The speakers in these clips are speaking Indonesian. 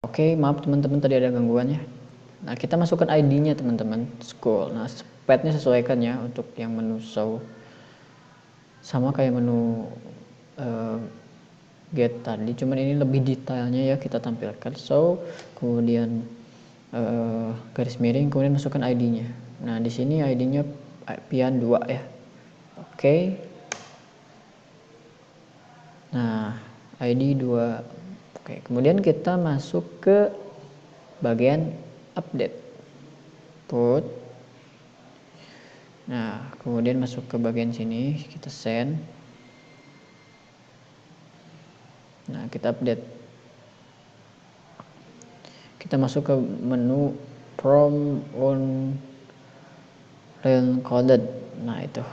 Oke, maaf teman-teman tadi ada gangguannya. Nah, kita masukkan ID-nya teman-teman, school. Nah, path-nya sesuaikan ya untuk yang menu show. Sama kayak menu get tadi, cuman ini lebih detailnya ya kita tampilkan. So, kemudian garis miring, kemudian masukkan ID-nya. Nah, di sini ID-nya Pian 2 ya. Oke. Nah, ID 2. Oke, kemudian kita masuk ke bagian update. Put. Nah, kemudian masuk ke bagian sini, kita send. Nah, kita update. Kita masuk ke menu from on coded. Nah, itu.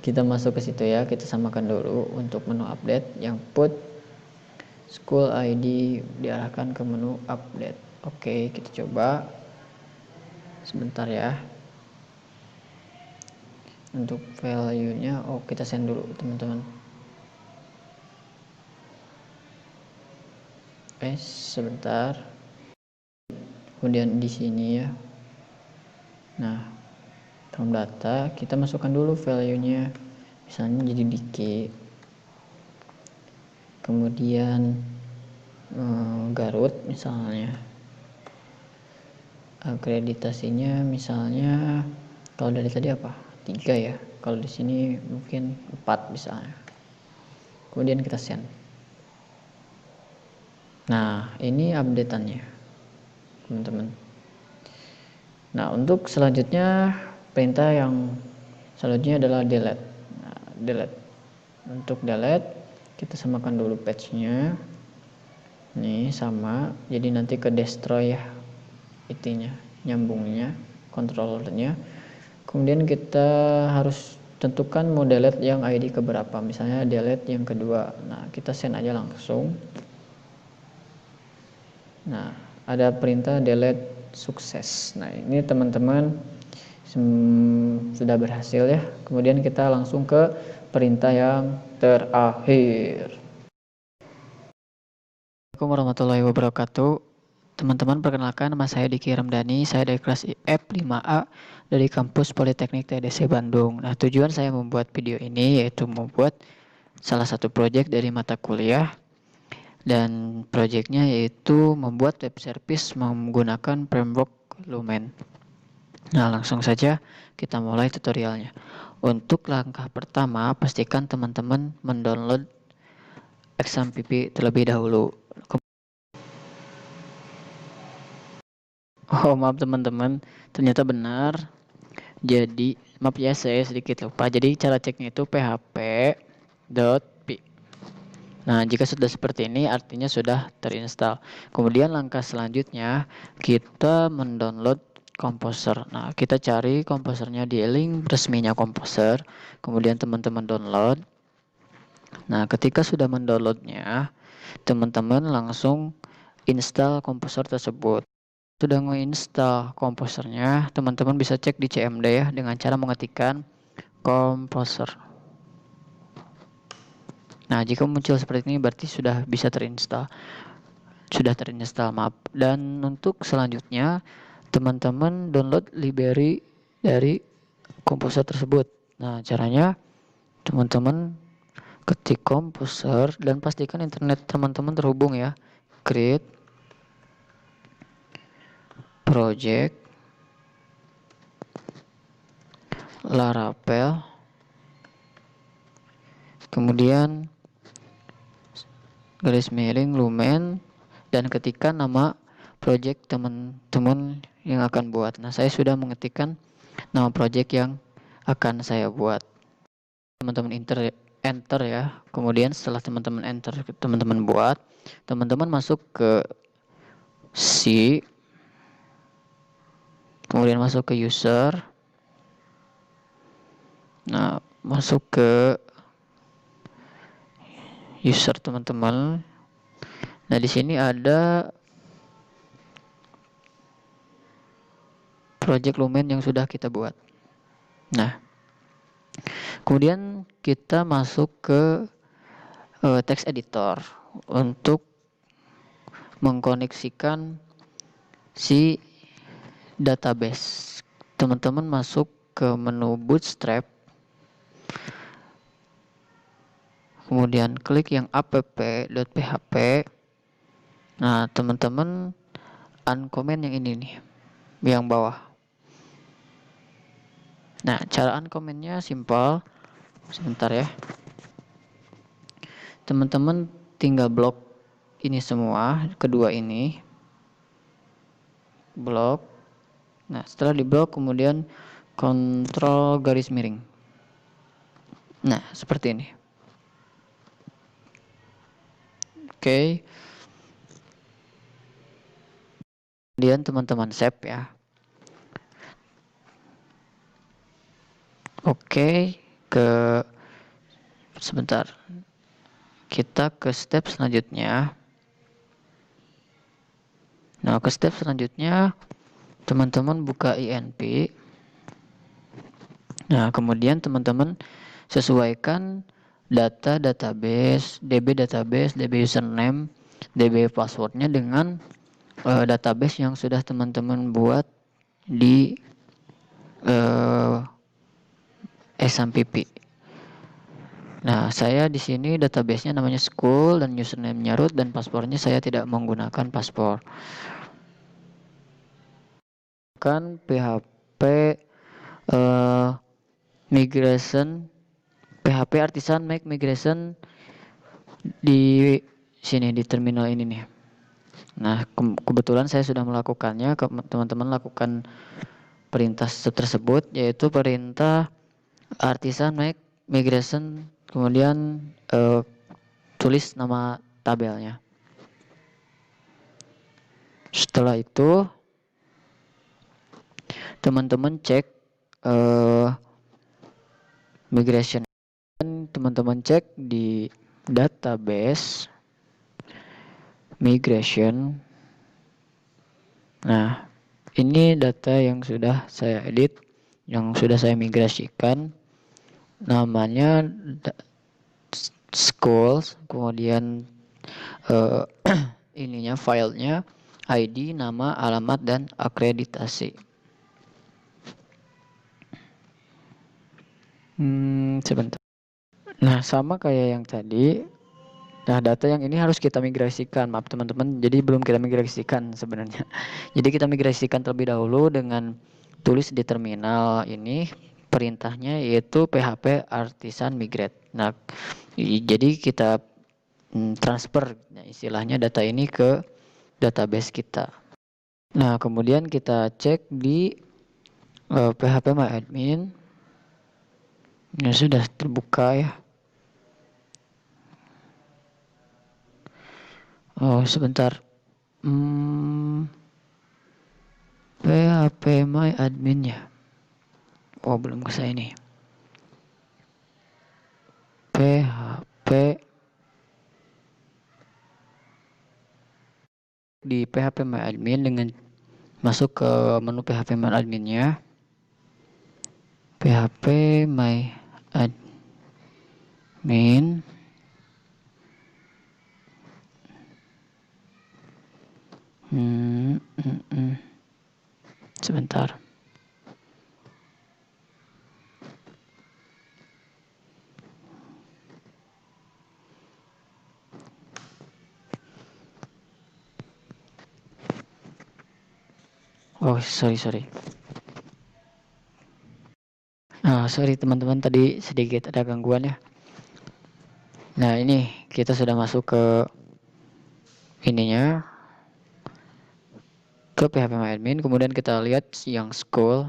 Kita masuk ke situ ya, kita samakan dulu untuk menu update yang put school ID diarahkan ke menu update. Oke, kita coba. Sebentar ya. Untuk value-nya kita send dulu, teman-teman. Sebentar. Kemudian di sini ya. Nah, from data kita masukkan dulu value-nya. Misalnya jadi dikit. Kemudian Garut misalnya. Akreditasinya misalnya kalau dari tadi apa? 3 ya. Kalau di sini mungkin 4 misalnya. Kemudian kita send. Nah, ini update-annya, teman-teman. Nah, untuk selanjutnya perintah yang selanjutnya adalah delete. Nah, delete. Untuk delete kita samakan dulu patch-nya. Nih sama, jadi nanti ke destroy ya itunya, nyambungnya, controllernya. Kemudian kita harus tentukan mau delete yang ID keberapa, misalnya delete yang kedua. Nah, kita send aja langsung. Nah, ada perintah delete sukses. Nah, ini teman-teman sudah berhasil ya. Kemudian kita langsung ke perintah yang terakhir. Assalamualaikum warahmatullahi wabarakatuh. Teman-teman, perkenalkan nama saya Diki Ramdhani. Saya dari kelas F5A dari kampus Politeknik TDC Bandung. Nah, tujuan saya membuat video ini yaitu membuat salah satu proyek dari mata kuliah. Dan proyeknya yaitu membuat web service menggunakan framework Lumen. Nah, langsung saja kita mulai tutorialnya. Untuk langkah pertama, pastikan teman-teman mendownload XAMPP terlebih dahulu. Oh, maaf teman-teman, ternyata benar. Jadi, maaf ya saya sedikit lupa. Jadi cara ceknya itu php.py. Nah, jika sudah seperti ini artinya sudah terinstall. Kemudian langkah selanjutnya kita mendownload Composer. Nah, kita cari Composernya di link resminya Composer. Kemudian teman-teman download. Nah, ketika sudah mendownloadnya, teman-teman langsung install Composer tersebut. Sudah menginstal komposernya, teman-teman bisa cek di CMD ya dengan cara mengetikkan komposer. Nah, jika muncul seperti ini berarti sudah bisa terinstall. Sudah terinstall, maaf. Dan untuk selanjutnya, teman-teman download library dari komposer tersebut. Nah, caranya teman-teman ketik komposer dan pastikan internet teman-teman terhubung ya. Create project Laravel, kemudian garis miring Lumen, dan ketikkan nama project teman-teman yang akan buat. Nah, saya sudah mengetikkan nama project yang akan saya buat. Teman-teman enter ya. Kemudian setelah teman-teman enter, teman-teman buat, teman-teman masuk ke C, kemudian masuk ke user. Nah, masuk ke user teman-teman. Nah, di sini ada project Lumen yang sudah kita buat. Nah, kemudian kita masuk ke text editor untuk mengkoneksikan si database. Teman-teman masuk ke menu Bootstrap, kemudian klik yang app.php. Nah, teman-teman uncomment yang ini nih, yang bawah. Nah, cara uncommentnya simpel. Sebentar ya. Teman-teman tinggal blok ini semua, kedua ini. Blok. Nah, setelah diblok kemudian kontrol garis miring. Nah, seperti ini. Oke. Kemudian teman-teman save ya. Oke, sebentar. Kita ke step selanjutnya. Nah, ke step selanjutnya teman-teman buka INP. Nah, kemudian teman-teman sesuaikan data database, DB database, DB username, DB passwordnya dengan database yang sudah teman-teman buat di SMPP. Nah, saya di sini databasenya namanya school dan username-nya root dan paspornya saya tidak menggunakan paspor. Kan PHP migration, PHP artisan make migration di sini di terminal ini nih. Nah, kebetulan saya sudah melakukannya. Teman-teman lakukan perintah tersebut, yaitu perintah artisan make migration, kemudian tulis nama tabelnya. Setelah itu teman-teman cek migration, teman-teman cek di database migration. Nah, ini data yang sudah saya edit, yang sudah saya migrasikan. Namanya schools, kemudian ininya filenya, ID, nama, alamat, dan akreditasi. Sebentar. Nah, sama kayak yang tadi. Nah, data yang ini harus kita migrasikan. Maaf teman-teman, jadi belum kita migrasikan sebenarnya. Jadi kita migrasikan terlebih dahulu dengan tulis di terminal ini perintahnya yaitu php artisan migrate. Nah, jadi kita transfer istilahnya data ini ke database kita. Nah, kemudian kita cek di php my admin. Ya, sudah terbuka ya. Oh, sebentar. PHP my admin ya. Oh, belum ke saya nih. PHP di PHP my admin dengan masuk ke menu PHP my adminnya. PHP my admin. Sebentar. Oh, sorry. Sorry teman-teman, tadi sedikit ada gangguan ya. Nah, ini kita sudah masuk ke ininya, ke PHP my admin. Kemudian kita lihat yang school.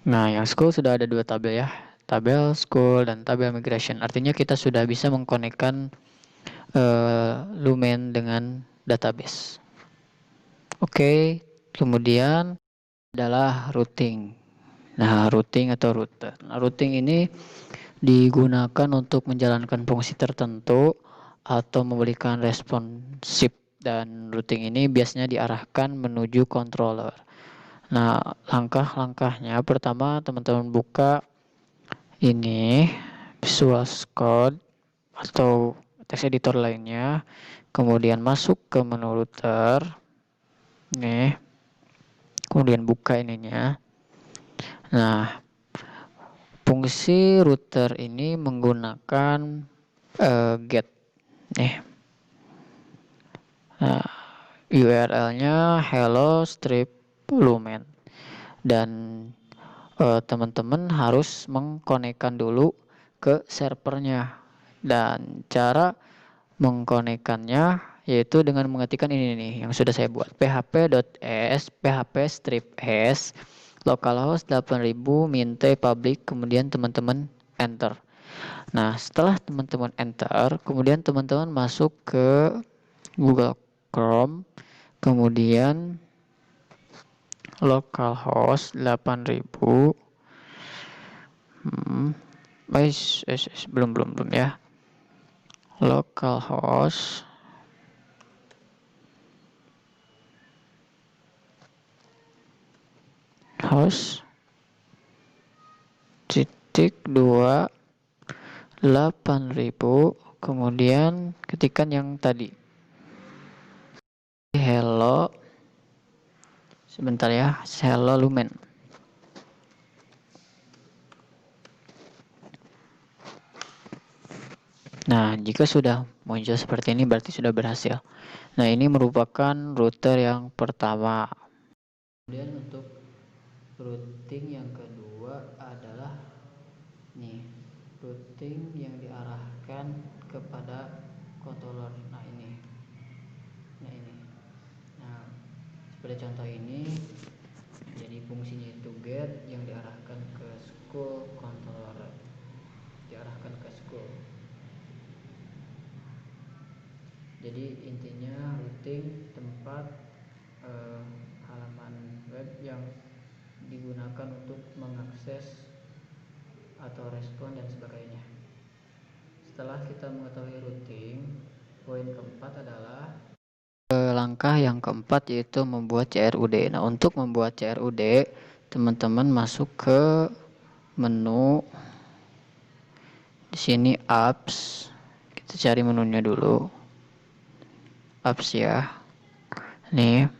Nah, yang school sudah ada dua tabel ya. Tabel school dan tabel migration. Artinya kita sudah bisa mengkonekkan Lumen dengan database. Oke, kemudian adalah routing. Nah, routing atau router. Nah, routing ini digunakan untuk menjalankan fungsi tertentu atau memberikan responsif, dan routing ini biasanya diarahkan menuju controller. Nah, langkah-langkahnya pertama teman-teman buka ini Visual Code atau text editor lainnya, kemudian masuk ke menu router, nih, kemudian buka ininya. Nah, fungsi router ini menggunakan get, nih. Nah, URL-nya hello strip lumen, dan teman-teman harus mengkonekkan dulu ke servernya, dan cara mengkonekkannya yaitu dengan mengetikkan ini nih yang sudah saya buat, php.s php strip s localhost 8000 minte public, kemudian teman-teman enter. Nah, setelah teman-teman enter, kemudian teman-teman masuk ke Google Chrome, kemudian localhost 8000 belum ya, localhost titik 8000, kemudian ketikkan yang tadi, hello, sebentar ya, hello lumen. Nah, jika sudah muncul seperti ini berarti sudah berhasil. Nah, ini merupakan router yang pertama. Kemudian untuk routing yang kedua adalah nih, routing yang diarahkan kepada controller. Nah, ini. Nah, seperti contoh ini, jadi fungsinya itu get yang diarahkan ke school controller, diarahkan ke school. Jadi intinya routing tempat halaman web yang digunakan untuk mengakses atau respon dan sebagainya. Setelah kita mengetahui routing, poin keempat adalah langkah yang keempat yaitu membuat CRUD. Nah, untuk membuat CRUD, teman-teman masuk ke menu di sini apps. Kita cari menunya dulu. Apps ya. Nih.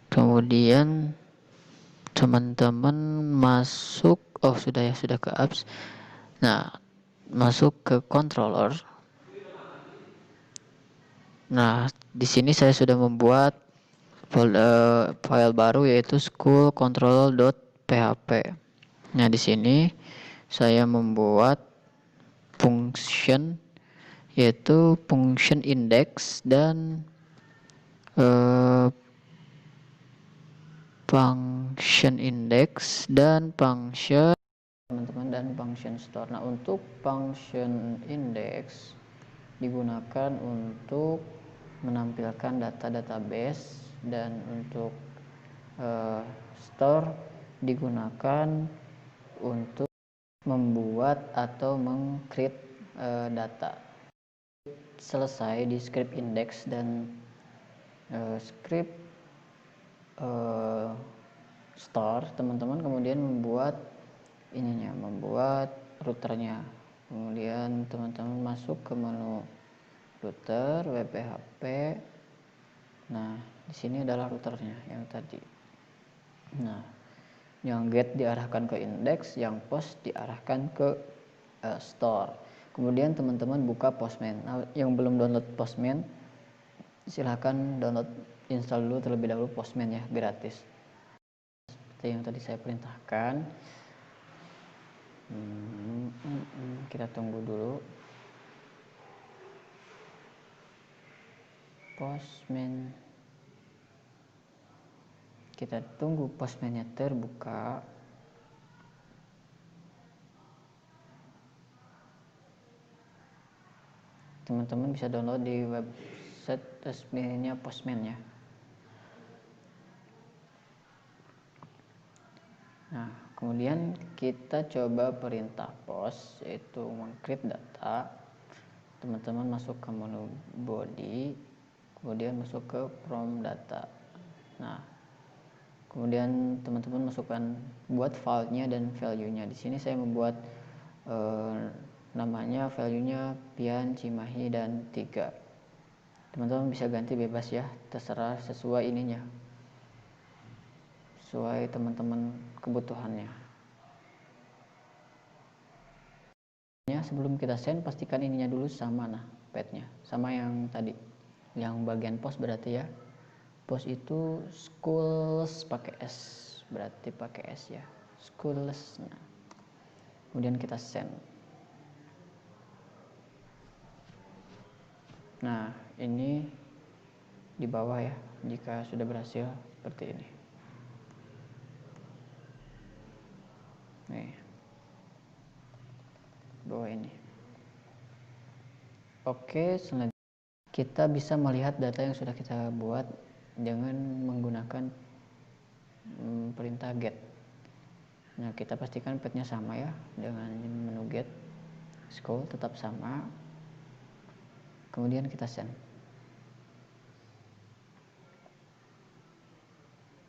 Kemudian teman-teman masuk, sudah ke apps. Nah, masuk ke controller. Nah, di sini saya sudah membuat file baru yaitu schoolcontroller.php. Nah, di sini saya membuat function yaitu function index dan function teman-teman dan function store. Nah, untuk function index digunakan untuk menampilkan data database, dan untuk store digunakan untuk membuat atau meng-create data. Selesai di script index dan script store, teman-teman kemudian membuat routernya. Kemudian teman-teman masuk ke menu router wp-php. Nah, di sini adalah routernya yang tadi. Nah, yang get diarahkan ke index, yang post diarahkan ke store. Kemudian teman-teman buka Postman. Nah, yang belum download Postman, silahkan download, install dulu terlebih dahulu Postman ya, gratis. Seperti yang tadi saya perintahkan. Kita tunggu dulu. Postman. Kita tunggu Postman-nya terbuka. Teman-teman bisa download di website resminya Postman ya. Nah, kemudian kita coba perintah post, yaitu meng-create data. Teman-teman masuk ke menu body, kemudian masuk ke from data. Nah, kemudian teman-teman masukkan buat filenya dan value-nya. Di sini saya membuat namanya value-nya Pian, Cimahi, dan 3. Teman-teman bisa ganti bebas ya, terserah sesuai ininya, sesuai teman-teman kebutuhannya. Sebelum kita send, pastikan ininya dulu sama, nah petnya sama yang tadi, yang bagian post berarti ya. Post itu schools pakai S, berarti pakai S ya, schools. Nah, kemudian kita send. Nah, ini di bawah ya, jika sudah berhasil seperti ini. Nih, bawah ini. Oke, selanjutnya kita bisa melihat data yang sudah kita buat dengan menggunakan perintah get. Nah, kita pastikan petnya sama ya dengan menu get. Scroll tetap sama. Kemudian kita send.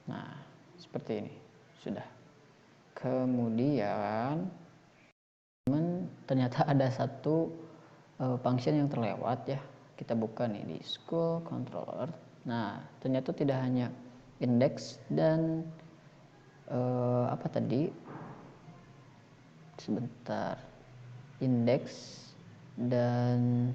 Nah, seperti ini. Sudah. Kemudian ternyata ada satu function yang terlewat ya. Kita buka nih di school controller. Nah, ternyata tidak hanya index dan apa tadi? Sebentar. Index dan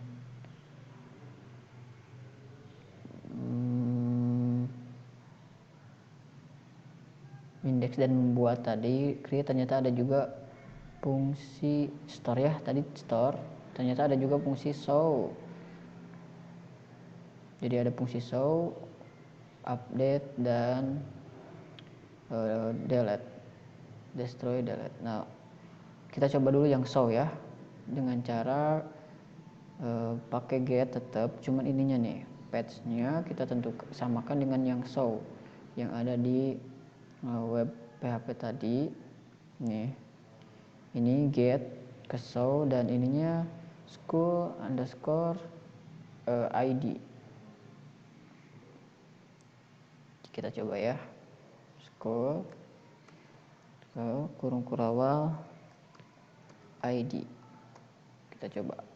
index dan membuat tadi create, ternyata ada juga fungsi store ya, tadi store, ternyata ada juga fungsi show. Jadi ada fungsi show, update, dan delete, destroy, delete. Nah, kita coba dulu yang show ya, dengan cara pakai get tetap, cuman ininya nih patch-nya kita tentukan samakan dengan yang show yang ada di web PHP tadi. Nih, ini get ke show dan ininya school underscore ID. Kita coba ya, school kurung kurawal ID. Kita coba.